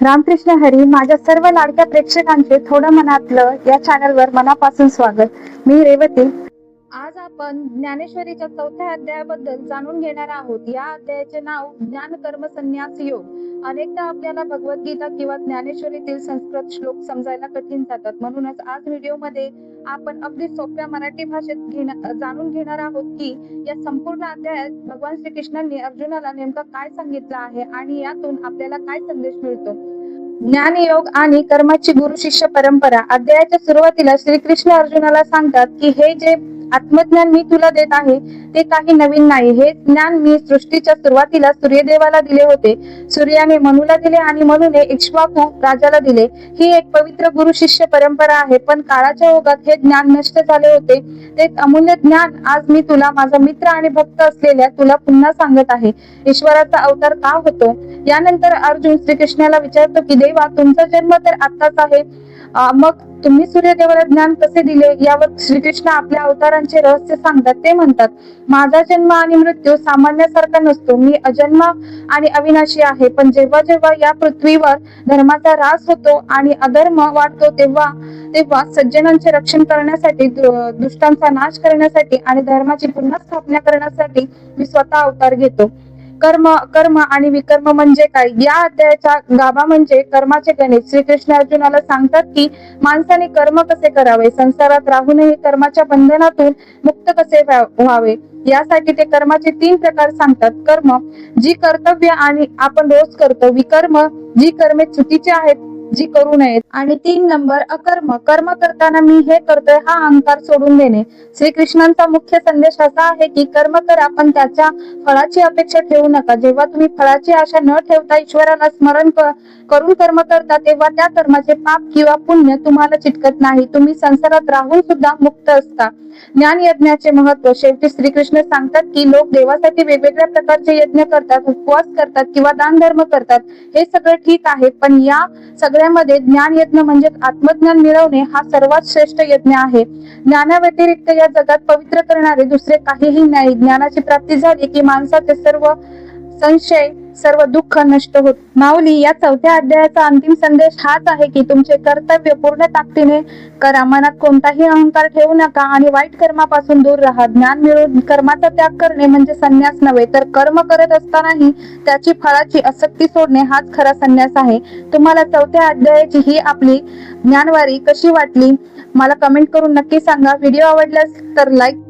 रामकृष्ण हरी. माझ्या सर्व लाडक्या प्रेक्षकांचे थोडं मनातलं या चॅनलवर मनापासून स्वागत. मी रेवती. आज आपण ज्ञानेश्वरीच्या 4थ्या अध्यायाबद्दल जाणून घेणार आहोत. या अध्यायाचे नाव ज्ञान कर्म संन्यास योग. अनेकदा आपल्याला भगवद्गीता किंवा ज्ञानेश्वरीतील संस्कृत श्लोक समजायला कठीण जातात. म्हणूनच आज व्हिडिओमध्ये आपण अगदी सोप्या मराठी भाषेत जाणून घेणार आहोत की या संपूर्ण अध्यायात भगवान श्रीकृष्णांनी अर्जुनाला नेमकं काय सांगितलं आहे आणि यातून आपल्याला काय संदेश मिळतो. ज्ञानयोग आणि कर्माची गुरु शिष्य परंपरा. अध्यायाच्या सुरुवातीला श्रीकृष्ण अर्जुनाला सांगतात की हे जे आत्मज्ञान मी तुला देत आहे ते काही नवीन नाही. हे ज्ञान मी सृष्टीच्या सुरुवातीला सूर्यदेवाला दिले होते. सूर्याने मनुला दिले आणि मनुने इक्ष्वाकू राजाला दिले. ही एक पवित्र गुरु शिष्य परंपरा आहे. पण काळाच्या ओघात हे ज्ञान नष्ट झाले होते. ते अमूल्य ज्ञान आज मी तुला, माझा मित्र आणि भक्त असलेल्या तुला पुन्हा सांगत आहे. ईश्वराचा अवतार का होतो? यानंतर अर्जुन श्रीकृष्णाला विचारतो की देवा, तुमचा जन्म तर आत्ताच आहे, मग तुम्ही सूर्यदेवाला ज्ञान कसे दिले? यावर श्रीकृष्ण आपल्या अवतारांचे रहस्य सांगतात. ते म्हणतात, माझा जन्म आणि मृत्यू सामान्यासारखा नसतो. मी अजन्म आणि अविनाशी आहे. पण जेव्हा जेव्हा या पृथ्वीवर धर्माचा ऱ्हास होतो आणि अधर्म वाढतो तेव्हा तेव्हा सज्जनांचे रक्षण करण्यासाठी, दुष्टांचा नाश करण्यासाठी आणि धर्माची पुन्हा स्थापना करण्यासाठी मी स्वतः अवतार घेतो. कर्म आणि विकर्म म्हणजे काय? या अध्यायाचा गाभा म्हणजे कर्माचे गणित. श्रीकृष्ण अर्जुनाला सांगतात की माणसाने कर्म कसे करावे, संसारात राहूनही कर्माच्या बंधनातून मुक्त कसे व्हावे. यासाठी ते कर्माचे 3 प्रकार सांगतात. कर्म, जी कर्तव्य आणि आपण रोज करतो. विकर्म, जी कर्मे चुकीची आहेत, जी करू नयेत. आणि 3 नंबर अकर्म, कर्म करताना मी हे करतोय हा अहंकार सोडून देणे. श्रीकृष्णांचा मुख्य संदेश असा आहे की कर्म करा पण त्याच्या फळाची अपेक्षा ठेवू नका. जेव्हा तुम्ही फळाची आशा न ठेवता ईश्वराला स्मरण करून कर्म करता तेव्हा त्या कर्माचे पाप किंवा पुण्य तुम्हाला चिटकत नाही. तुम्ही संसारात राहून सुद्धा मुक्त असता. ज्ञान यज्ञाचे महत्व. शेवटी श्रीकृष्ण सांगतात की लोक देवासाठी वेगवेगळ्या प्रकारचे यज्ञ करतात, उपवास करतात किंवा दान धर्म करतात. हे सगळं ठीक आहे, पण या सगळ्यामध्ये ज्ञान यज्ञ म्हणजे आत्मज्ञान मिळवणे हा सर्वात श्रेष्ठ यज्ञ आहे. ज्ञानाव्यतिरिक्त या जगात पवित्र करणारे दुसरे काहीही नाही. ज्ञानाची प्राप्ती झाली की माणसाचे सर्व संशय, सर्व दुःख नष्ट होत. माऊली, या 4थ्या अध्यायाचा अंतिम संदेश हाच आहे की तुमचे कर्तव्य पूर्ण ताकदीने करा. मनात कोणताही अहंकार ठेवू नका आणि वाईट कर्मापासून दूर राहा. ज्ञान मिळवून कर्माचा त्याग करणे म्हणजे संन्यास नव्हे, तर कर्म करत असतानाही त्याची फळाची आसक्ती सोडणे हाच खरा संन्यास आहे. तुम्हाला 4थ्या अध्यायाची ही आपली ज्ञानवारी कशी वाटली मला कमेंट करून नक्की सांगा. व्हिडिओ आवडल्यास तर लाईक